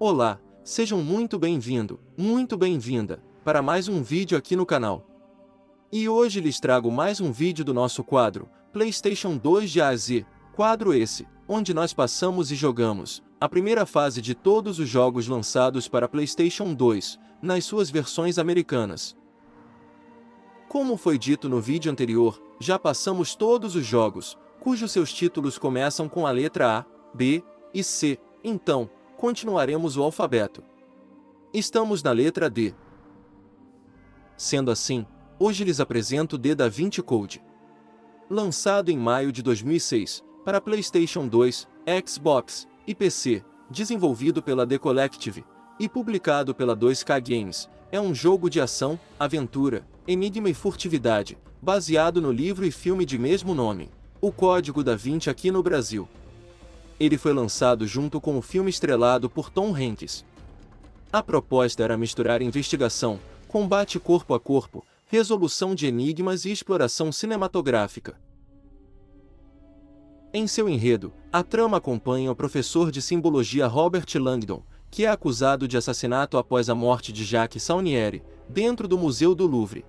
Olá, sejam muito muito bem-vinda, para mais um vídeo aqui no canal. E hoje lhes trago mais um vídeo do nosso quadro, PlayStation 2 de A a Z, quadro esse, onde nós passamos e jogamos a primeira fase de todos os jogos lançados para PlayStation 2, nas suas versões americanas. Como foi dito no vídeo anterior, já passamos todos os jogos, cujos seus títulos começam com a letra A, B e C, então, continuaremos o alfabeto. Estamos na letra D. Sendo assim, hoje lhes apresento D da Vinci Code. Lançado em maio de 2006, para PlayStation 2, Xbox e PC, desenvolvido pela The Collective e publicado pela 2K Games, é um jogo de ação, aventura, enigma e furtividade, baseado no livro e filme de mesmo nome, O Código da Vinci aqui no Brasil. Ele foi lançado junto com o filme estrelado por Tom Hanks. A proposta era misturar investigação, combate corpo a corpo, resolução de enigmas e exploração cinematográfica. Em seu enredo, a trama acompanha o professor de simbologia Robert Langdon, que é acusado de assassinato após a morte de Jacques Saunieri, dentro do Museu do Louvre.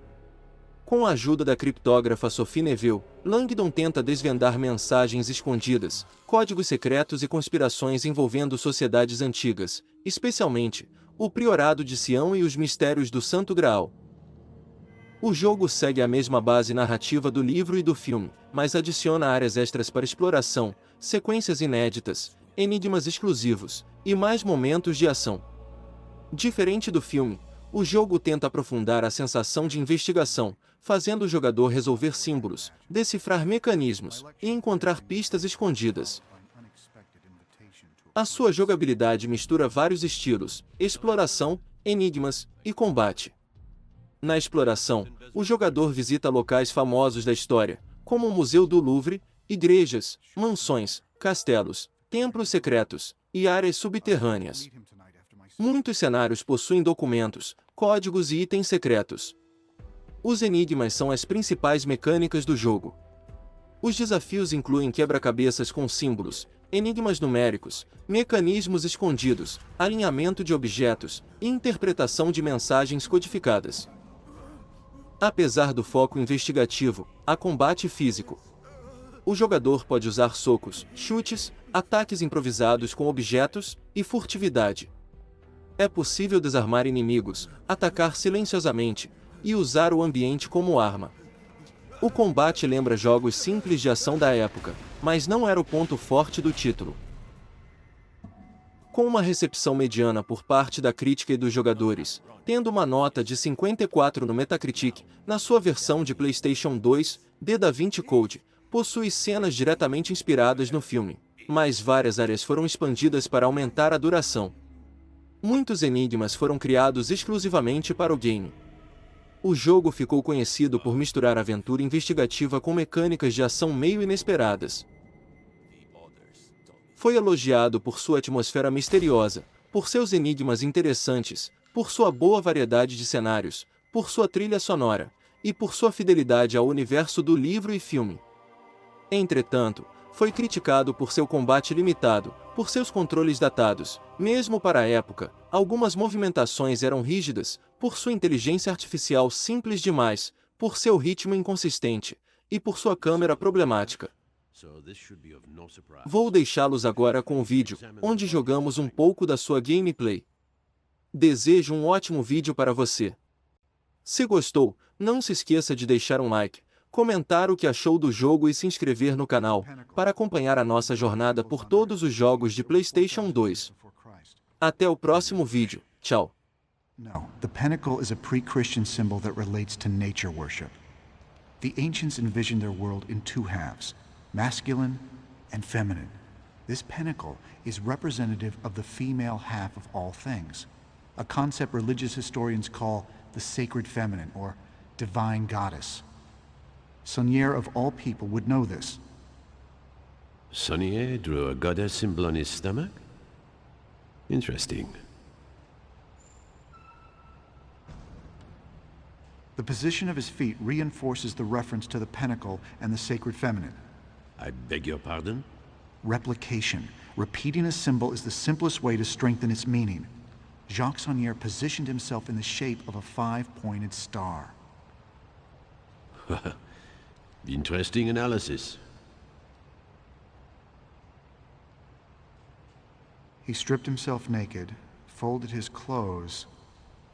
Com a ajuda da criptógrafa Sophie Neveu, Langdon tenta desvendar mensagens escondidas, códigos secretos e conspirações envolvendo sociedades antigas, especialmente o Priorado de Sião e os Mistérios do Santo Graal. O jogo segue a mesma base narrativa do livro e do filme, mas adiciona áreas extras para exploração, sequências inéditas, enigmas exclusivos e mais momentos de ação. Diferente do filme, o jogo tenta aprofundar a sensação de investigação, fazendo o jogador resolver símbolos, decifrar mecanismos e encontrar pistas escondidas. A sua jogabilidade mistura vários estilos: exploração, enigmas e combate. Na exploração, o jogador visita locais famosos da história, como o Museu do Louvre, igrejas, mansões, castelos, templos secretos e áreas subterrâneas. Muitos cenários possuem documentos, códigos e itens secretos. Os enigmas são as principais mecânicas do jogo. Os desafios incluem quebra-cabeças com símbolos, enigmas numéricos, mecanismos escondidos, alinhamento de objetos e interpretação de mensagens codificadas. Apesar do foco investigativo, há combate físico. O jogador pode usar socos, chutes, ataques improvisados com objetos e furtividade. É possível desarmar inimigos, atacar silenciosamente e usar o ambiente como arma. O combate lembra jogos simples de ação da época, mas não era o ponto forte do título. Com uma recepção mediana por parte da crítica e dos jogadores, tendo uma nota de 54 no Metacritic, na sua versão de PlayStation 2, D da Vinci Code possui cenas diretamente inspiradas no filme, mas várias áreas foram expandidas para aumentar a duração. Muitos enigmas foram criados exclusivamente para o game. O jogo ficou conhecido por misturar aventura investigativa com mecânicas de ação meio inesperadas. Foi elogiado por sua atmosfera misteriosa, por seus enigmas interessantes, por sua boa variedade de cenários, por sua trilha sonora, e por sua fidelidade ao universo do livro e filme. Entretanto, foi criticado por seu combate limitado, por seus controles datados, mesmo para a época, algumas movimentações eram rígidas, por sua inteligência artificial simples demais, por seu ritmo inconsistente, e por sua câmera problemática. Vou deixá-los agora com o vídeo, onde jogamos um pouco da sua gameplay. Desejo um ótimo vídeo para você. Se gostou, não se esqueça de deixar um like, comentar o que achou do jogo e se inscrever no canal, para acompanhar a nossa jornada por todos os jogos de PlayStation 2. Até o próximo vídeo, tchau. No, the pinnacle is a pre-Christian symbol that relates to nature worship. The ancients envisioned their world in two halves, masculine and feminine. This pinnacle is representative of the female half of all things, a concept religious historians call the sacred feminine or divine goddess. Saunier of all people would know this. Saunier drew a goddess symbol on his stomach? Interesting. The position of his feet reinforces the reference to the pinnacle and the sacred feminine. I beg your pardon? Replication. Repeating a symbol is the simplest way to strengthen its meaning. Jacques Saunier positioned himself in the shape of a 5-pointed star. Interesting analysis. He stripped himself naked, folded his clothes,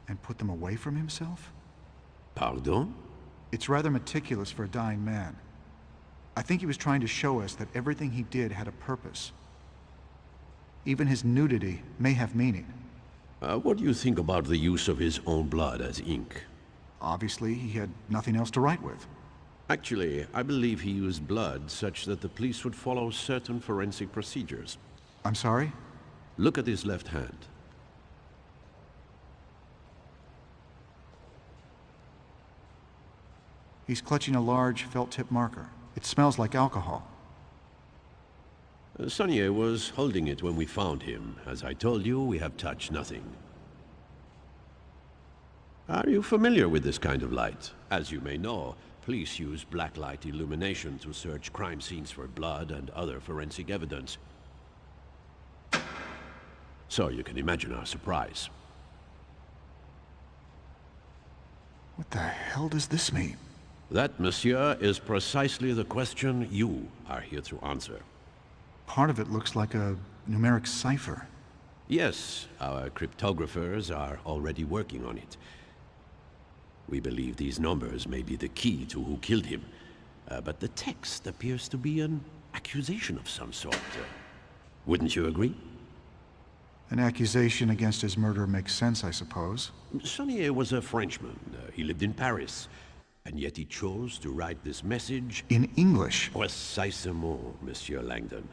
and put them away from himself? Pardon? It's rather meticulous for a dying man. I think he was trying to show us that everything he did had a purpose. Even his nudity may have meaning. What do you think about the use of his own blood as ink? Obviously, he had nothing else to write with. Actually, I believe he used blood such that the police would follow certain forensic procedures. I'm sorry? Look at his left hand. He's clutching a large felt-tip marker. It smells like alcohol. Saunier was holding it when we found him. As I told you, we have touched nothing. Are you familiar with this kind of light? As you may know, police use blacklight illumination to search crime scenes for blood and other forensic evidence. So you can imagine our surprise. What the hell does this mean? That, monsieur, is precisely the question you are here to answer. Part of it looks like a numeric cipher. Yes, our cryptographers are already working on it. We believe these numbers may be the key to who killed him. But the text appears to be an accusation of some sort. Wouldn't you agree? An accusation against his murder makes sense, I suppose. Saunier was a Frenchman. He lived in Paris. And yet he chose to write this message... In English? Précisément, Monsieur Langdon.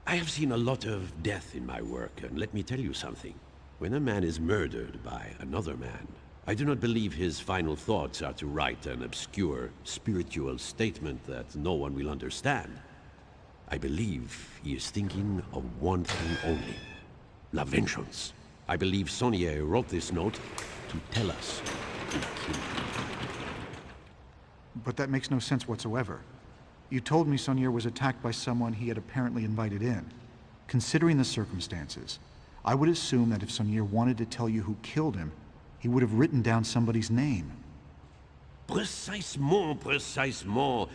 I have seen a lot of death in my work, and let me tell you something. When a man is murdered by another man, I do not believe his final thoughts are to write an obscure, spiritual statement that no one will understand. I believe he is thinking of one thing only. La vengeance. I believe Saunier wrote this note to tell us who killed him. But that makes no sense whatsoever. You told me Saunier was attacked by someone he had apparently invited in. Considering the circumstances, I would assume that if Saunier wanted to tell you who killed him, he would have written down somebody's name. Précisément, précisément.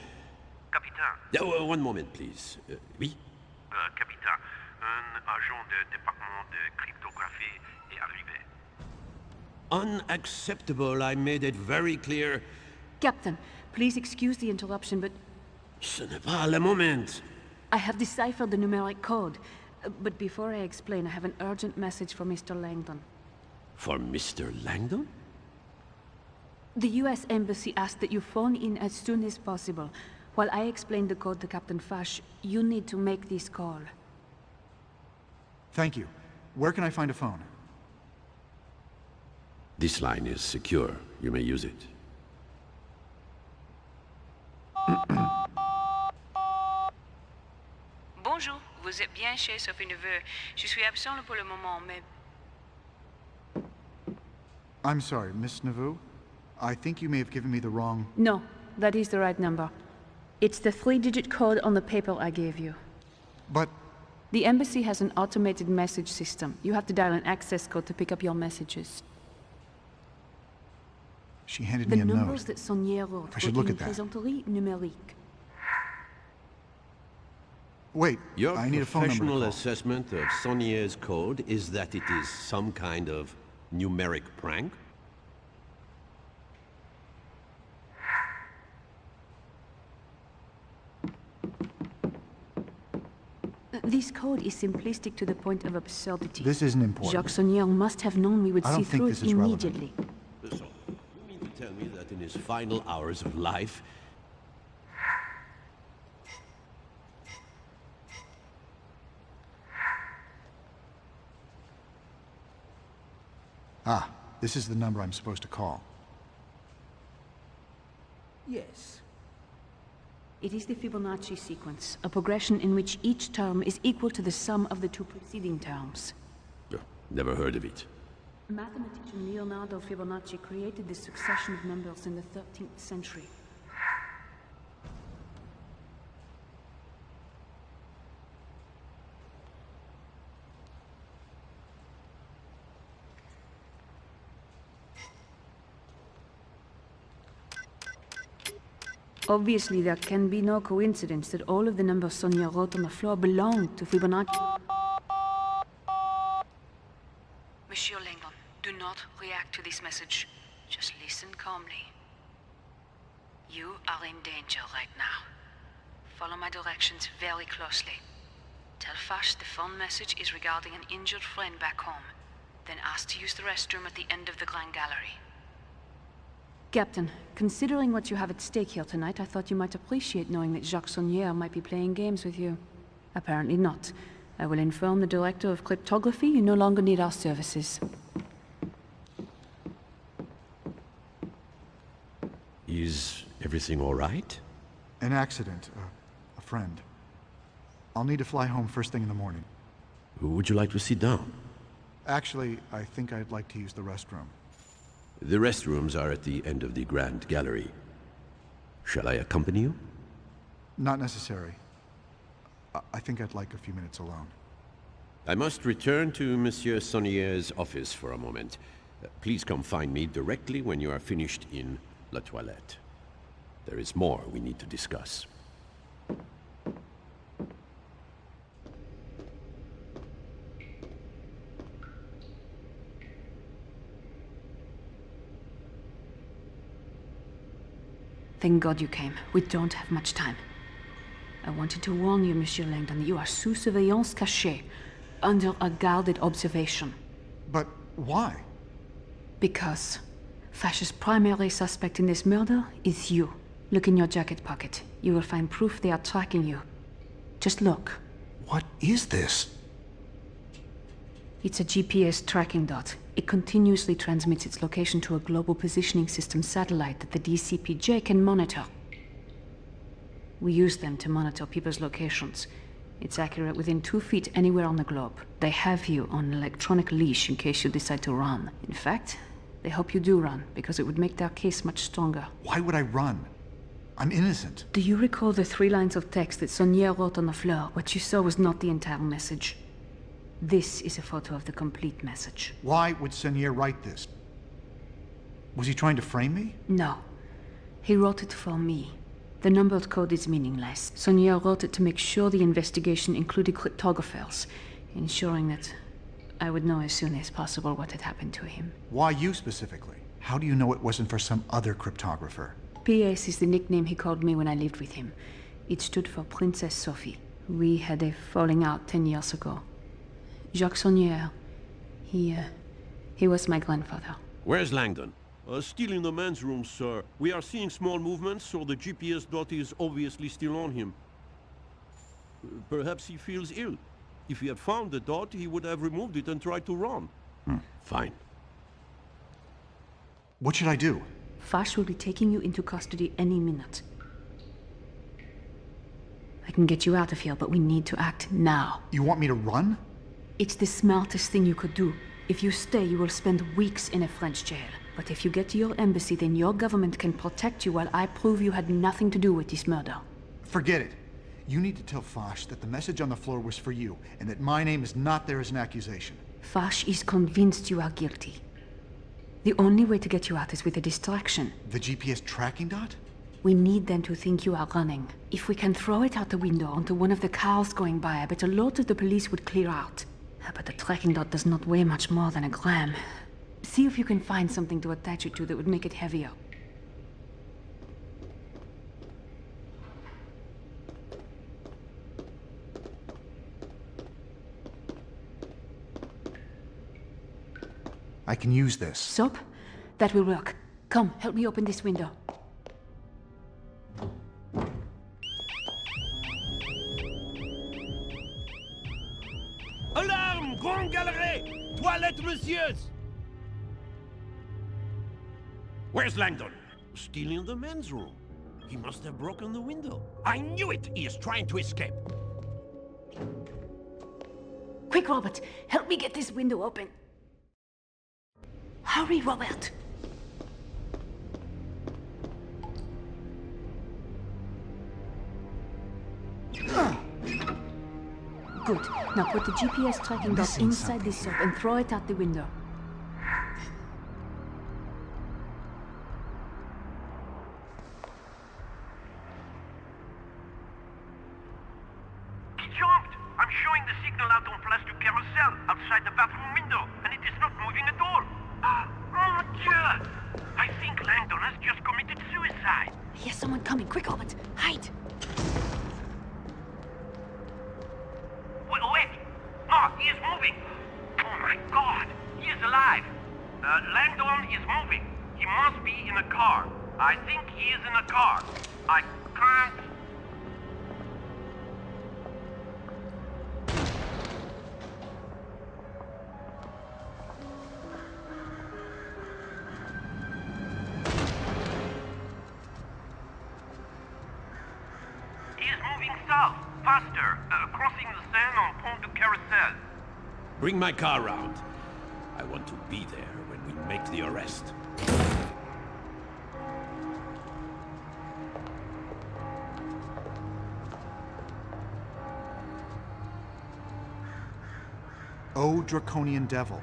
Capitaine. One moment, please. Oui? Capitaine, un agent du département de cryptographie est arrivé. Unacceptable. I made it very clear. Captain, please excuse the interruption, but Ce n'est pas le moment. I have deciphered the numeric code. But before I explain, I have an urgent message for Mr. Langdon. For Mr. Langdon? The U.S. Embassy asked that you phone in as soon as possible. While I explain the code to Captain Fash, you need to make this call. Thank you. Where can I find a phone? This line is secure. You may use it. Bonjour, vous êtes bien chez Sophie Neveu. Je suis absent pour le moment, mais... I'm sorry, Miss Nauvoo. I think you may have given me the wrong... No, that is the right number. It's the 3-digit code on the paper I gave you. But... The embassy has an automated message system. You have to dial an access code to pick up your messages. She handed The me a note. numbers that Saunier wrote I should were look in at that. plaisanterie numérique. Wait, Your I need a phone number to professional call. assessment of Saunier's code is that it is some kind of numeric prank? This code is simplistic to the point of absurdity. This isn't important. Jacques Saunier must have known we would I see don't think through this it is relevant. immediately. So, you mean to tell me that in his final hours of life, Ah, this is the number I'm supposed to call. Yes. It is the Fibonacci sequence, a progression in which each term is equal to the sum of the two preceding terms. never heard of it. Mathematician Leonardo Fibonacci created this succession of numbers in the 13th century. Obviously, there can be no coincidence that all of the numbers Sonia wrote on the floor belong to Fibonacci. Monsieur Langdon, do not react to this message. Just listen calmly. You are in danger right now. Follow my directions very closely. Tell Fash the phone message is regarding an injured friend back home. Then ask to use the restroom at the end of the Grand Gallery. Captain, considering what you have at stake here tonight, I thought you might appreciate knowing that Jacques Saunière might be playing games with you. Apparently not. I will inform the Director of Cryptography you no longer need our services. Is everything all right? An accident. A friend. I'll need to fly home first thing in the morning. Would you like to sit down? Actually, I think I'd like to use the restroom. The restrooms are at the end of the Grand Gallery. Shall I accompany you? Not necessary. I think I'd like a few minutes alone. I must return to Monsieur Saunière's office for a moment. Please come find me directly when you are finished in La Toilette. There is more we need to discuss. Thank God you came. We don't have much time. I wanted to warn you, Monsieur Langdon, that you are sous surveillance cachée, under a guarded observation. But why? Because Fash's primary suspect in this murder is you. Look in your jacket pocket. You will find proof they are tracking you. Just look. What is this? It's a GPS tracking dot. It continuously transmits its location to a global positioning system satellite that the DCPJ can monitor. We use them to monitor people's locations. It's accurate within 2 feet anywhere on the globe. They have you on an electronic leash in case you decide to run. In fact, they hope you do run, because it would make their case much stronger. Why would I run? I'm innocent. Do you recall the 3 lines of text that Saunière wrote on the floor? What you saw was not the entire message. This is a photo of the complete message. Why would Saunière write this? Was he trying to frame me? No. He wrote it for me. The numbered code is meaningless. Saunière wrote it to make sure the investigation included cryptographers, ensuring that I would know as soon as possible what had happened to him. Why you specifically? How do you know it wasn't for some other cryptographer? PS is the nickname he called me when I lived with him. It stood for Princess Sophie. We had a falling out 10 years ago. Jacques Saunière, he was my grandfather. Where's Langdon? Still in the men's room, sir. We are seeing small movements, so the GPS dot is obviously still on him. Perhaps he feels ill. If he had found the dot, he would have removed it and tried to run. Fine. What should I do? Fash will be taking you into custody any minute. I can get you out of here, but we need to act now. You want me to run? It's the smartest thing you could do. If you stay, you will spend weeks in a French jail. But if you get to your embassy, then your government can protect you while I prove you had nothing to do with this murder. Forget it. You need to tell Fash that the message on the floor was for you, and that my name is not there as an accusation. Fash is convinced you are guilty. The only way to get you out is with a distraction. The GPS tracking dot? We need them to think you are running. If we can throw it out the window onto one of the cars going by, I bet a lot of the police would clear out. But the tracking dot does not weigh much more than a gram. See if you can find something to attach it to that would make it heavier. I can use this. Soap? That will work. Come, help me open this window. Alarme! Grand Galerie! Toilette, messieurs! Where's Langdon? Still in the men's room. He must have broken the window. I knew it! He is trying to escape. Quick, Robert! Help me get this window open. Hurry, Robert! Good. Now put the GPS tracking dot inside this soap and throw it out the window. to carousel outside the bathroom window, and it is not moving at all. Oh, Dieu! I think Langdon has just committed suicide. I hear someone coming. Quick, Albert. Hide. Wait! No, he is moving. Oh my God! He is alive. Langdon is moving. He must be in a car. I think he is in a car. I can't... He is moving south, faster, crossing the Seine on Pont du Carousel. Bring my car round. I want to be there when we make the arrest. O draconian devil.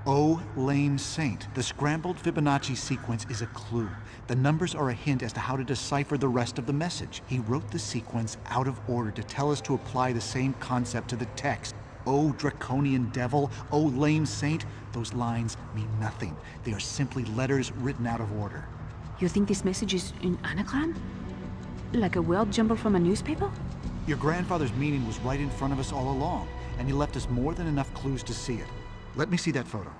O lame saint. The scrambled Fibonacci sequence is a clue. The numbers are a hint as to how to decipher the rest of the message. He wrote the sequence out of order to tell us to apply the same concept to the text. O draconian devil, O lame saint. Those lines mean nothing. They are simply letters written out of order. You think this message is an anagram? Like a word jumbled from a newspaper? Your grandfather's meaning was right in front of us all along, and he left us more than enough clues to see it. Let me see that photo.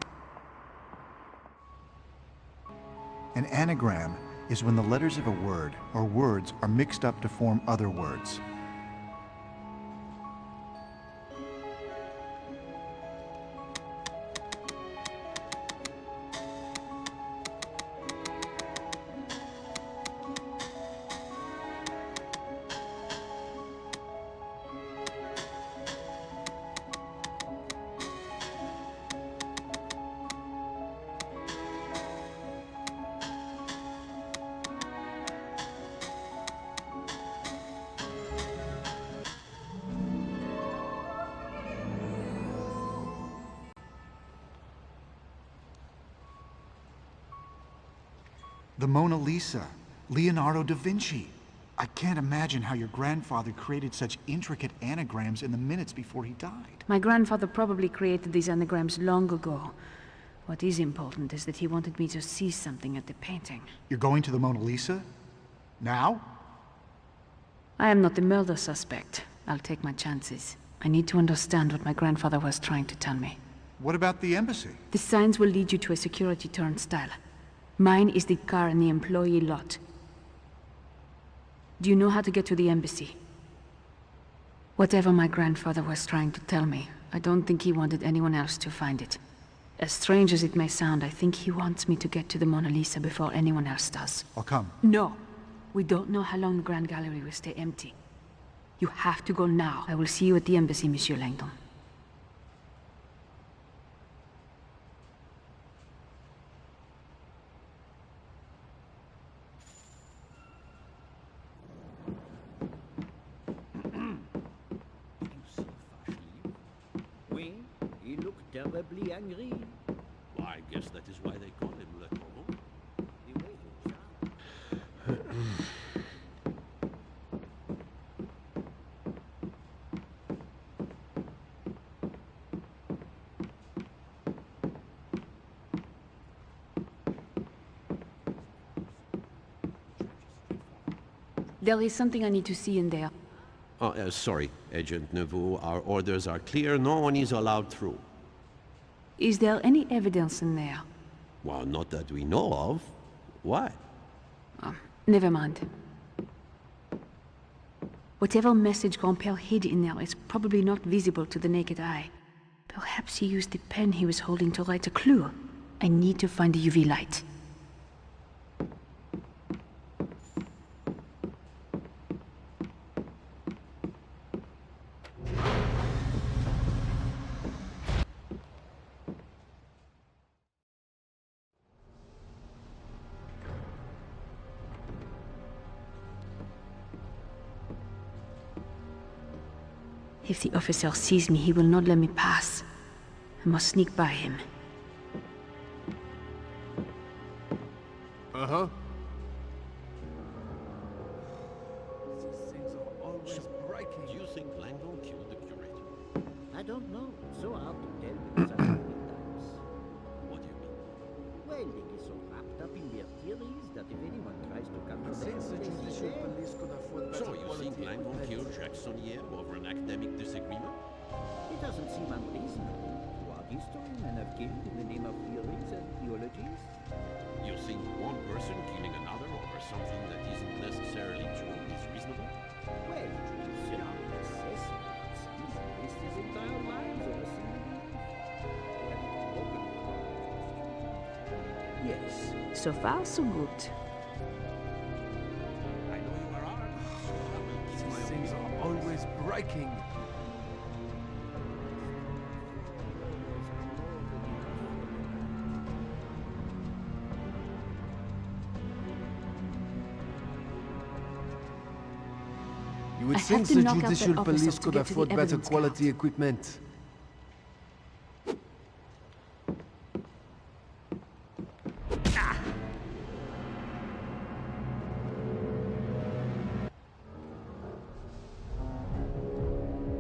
An anagram is when the letters of a word or words are mixed up to form other words. The Mona Lisa, Leonardo da Vinci. I can't imagine how your grandfather created such intricate anagrams in the minutes before he died. My grandfather probably created these anagrams long ago. What is important is that he wanted me to see something at the painting. You're going to the Mona Lisa? Now? I am not the murder suspect. I'll take my chances. I need to understand what my grandfather was trying to tell me. What about the embassy? The signs will lead you to a security turnstile. Mine is the car in the employee lot. Do you know how to get to the embassy? Whatever my grandfather was trying to tell me, I don't think he wanted anyone else to find it. As strange as it may sound, I think he wants me to get to the Mona Lisa before anyone else does. I'll come. No. We don't know how long the Grand Gallery will stay empty. You have to go now. I will see you at the embassy, Monsieur Langdon. Terribly angry. Well, I guess that is why they call him Le Corbeau. There is something I need to see in there. Oh, sorry, Agent Neveu. Our orders are clear. No one is allowed through. Is there any evidence in there? Well, not that we know of. Why? Never mind. Whatever message Grandpère hid in there is probably not visible to the naked eye. Perhaps he used the pen he was holding to write a clue. I need to find the UV light. If the officer sees me, he will not let me pass. I must sneak by him. Uh-huh. Do you think Langdon killed the curator? I don't know. It's so hard to tell with such many types. What do you mean? Well, they get so wrapped up in their theories that if anyone tries to come to them, they see them. So you think Langdon killed Jackson here over an academic disagreement? It doesn't seem unreasonable. To art history, men have killed in the name of theories and theologies. You think one person killing another over something that isn't necessarily true is reasonable? Well, it's not necessary. Some waste his entire lives over a single belief. They have it broken. Yes, so far so good. I know you are armed, so I will keep my These things opinion. are always breaking. You would I think had to the knock out that judicial officer police to could get to the afford better evidence quality card. equipment.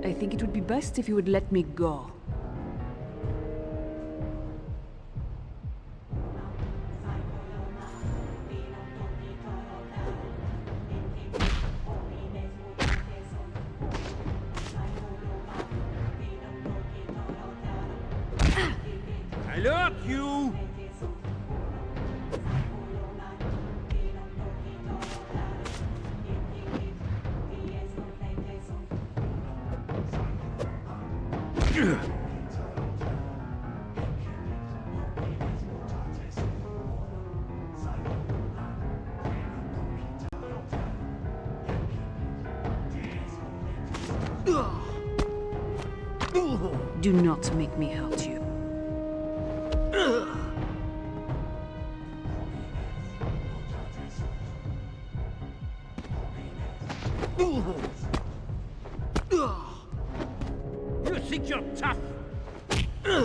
I think it would be best if you would let me go. I look you! Do not make me hurt you. You think you're tough? I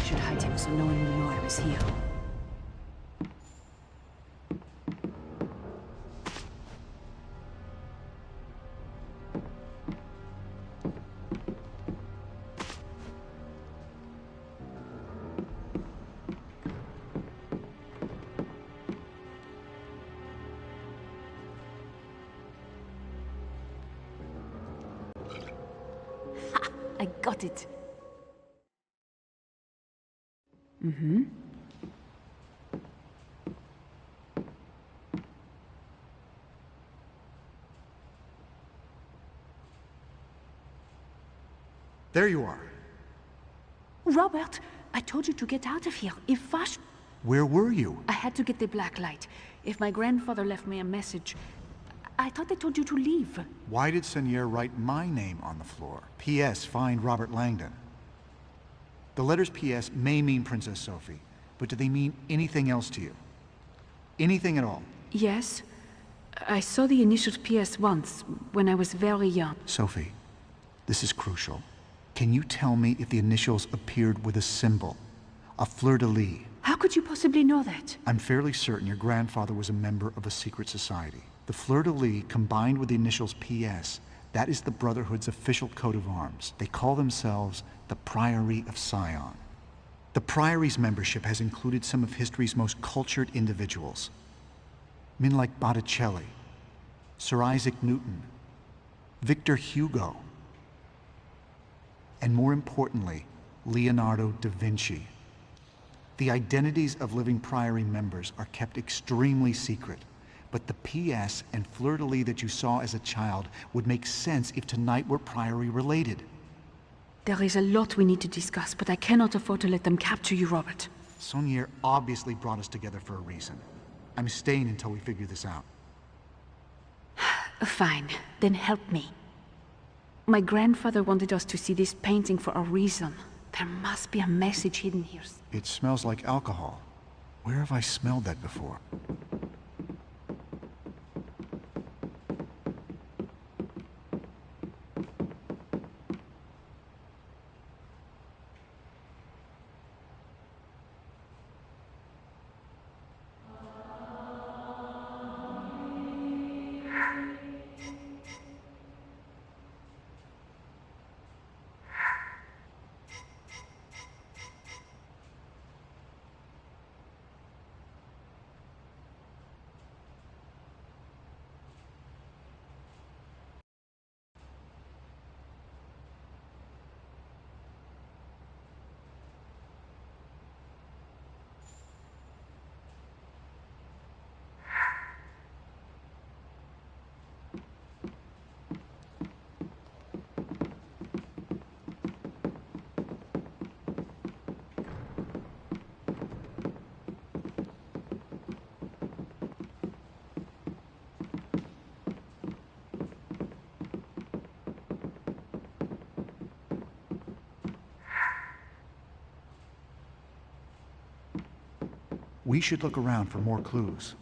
should hide him so no one will know I was here. I got it. Mm-hmm. There you are. Robert, I told you to get out of here. If Vash... Where were you? I had to get the black light. If my grandfather left me a message... I thought I told you to leave. Why did Seigneur write my name on the floor? P.S. Find Robert Langdon. The letters P.S. may mean Princess Sophie, but do they mean anything else to you? Anything at all? Yes. I saw the initials PS once, when I was very young. Sophie, this is crucial. Can you tell me if the initials appeared with a symbol? A fleur-de-lis? How could you possibly know that? I'm fairly certain your grandfather was a member of a secret society. The fleur-de-lis combined with the initials PS, that is the Brotherhood's official coat of arms. They call themselves the Priory of Sion. The Priory's membership has included some of history's most cultured individuals. Men like Botticelli, Sir Isaac Newton, Victor Hugo, and more importantly, Leonardo da Vinci. The identities of living Priory members are kept extremely secret, but the PS and fleur-de-lis that you saw as a child would make sense if tonight were Priory related. There is a lot we need to discuss, but I cannot afford to let them capture you, Robert. Saunier obviously brought us together for a reason. I'm staying until we figure this out. Fine, then help me. My grandfather wanted us to see this painting for a reason. There must be a message hidden here. It smells like alcohol. Where have I smelled that before? We should look around for more clues.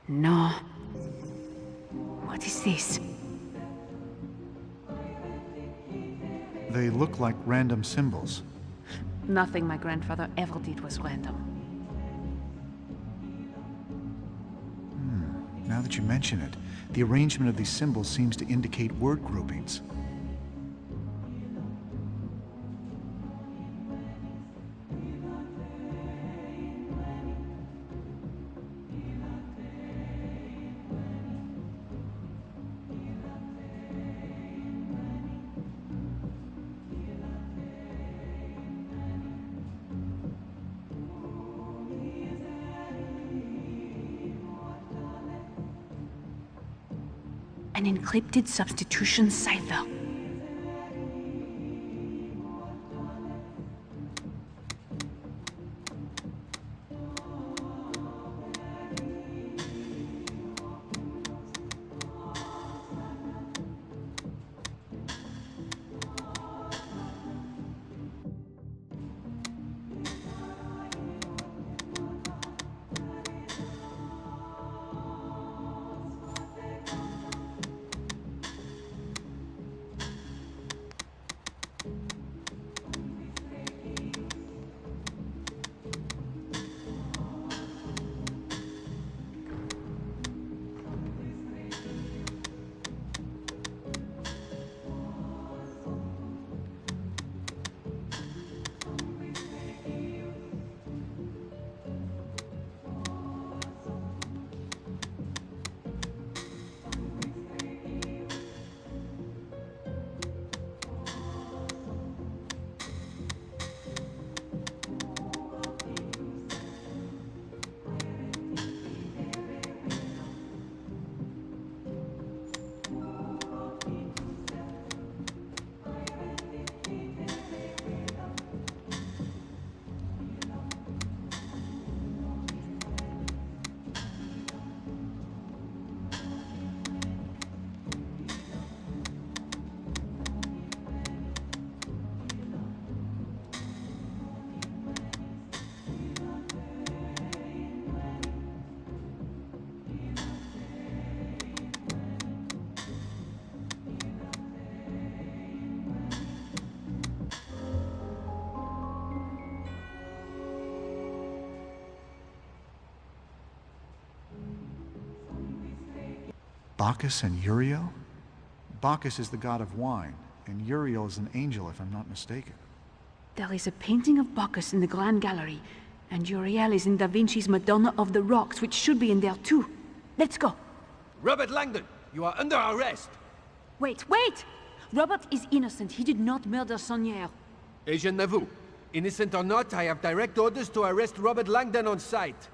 No. What is this? They look like random symbols. Nothing my grandfather ever did was random. Now that you mention it, the arrangement of these symbols seems to indicate word groupings. An encrypted substitution cipher. Bacchus and Uriel? Bacchus is the god of wine, and Uriel is an angel, if I'm not mistaken. There is a painting of Bacchus in the Grand Gallery, and Uriel is in Da Vinci's Madonna of the Rocks, which should be in there too. Let's go. Robert Langdon, you are under arrest. Wait! Robert is innocent. He did not murder Sonier. Agent Nauvoo, innocent or not, I have direct orders to arrest Robert Langdon on sight.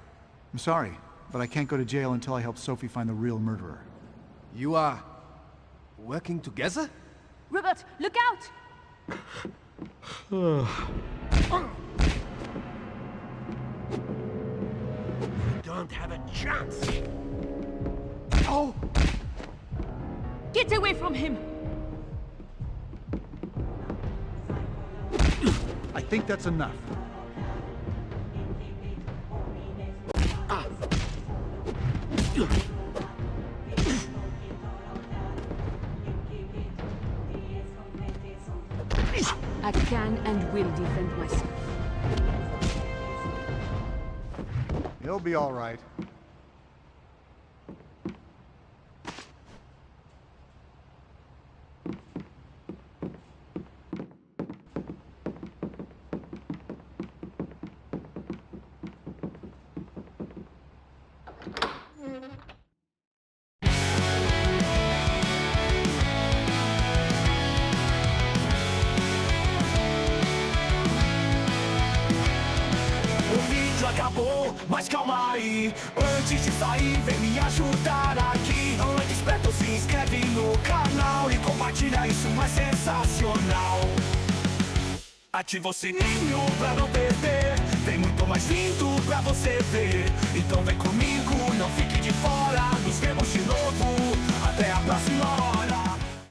I'm sorry, but I can't go to jail until I help Sophie find the real murderer. You are working together? Robert, look out! You don't have a chance. Oh! Get away from him! I think that's enough. I can and will defend myself. He'll be all right. Mas calma aí, antes de sair vem me ajudar aqui. Antes perto se inscreve no canal e compartilha isso, mais sensacional. Ativa o sininho pra não perder. Tem muito mais vindo pra você ver. Então vem comigo, não fique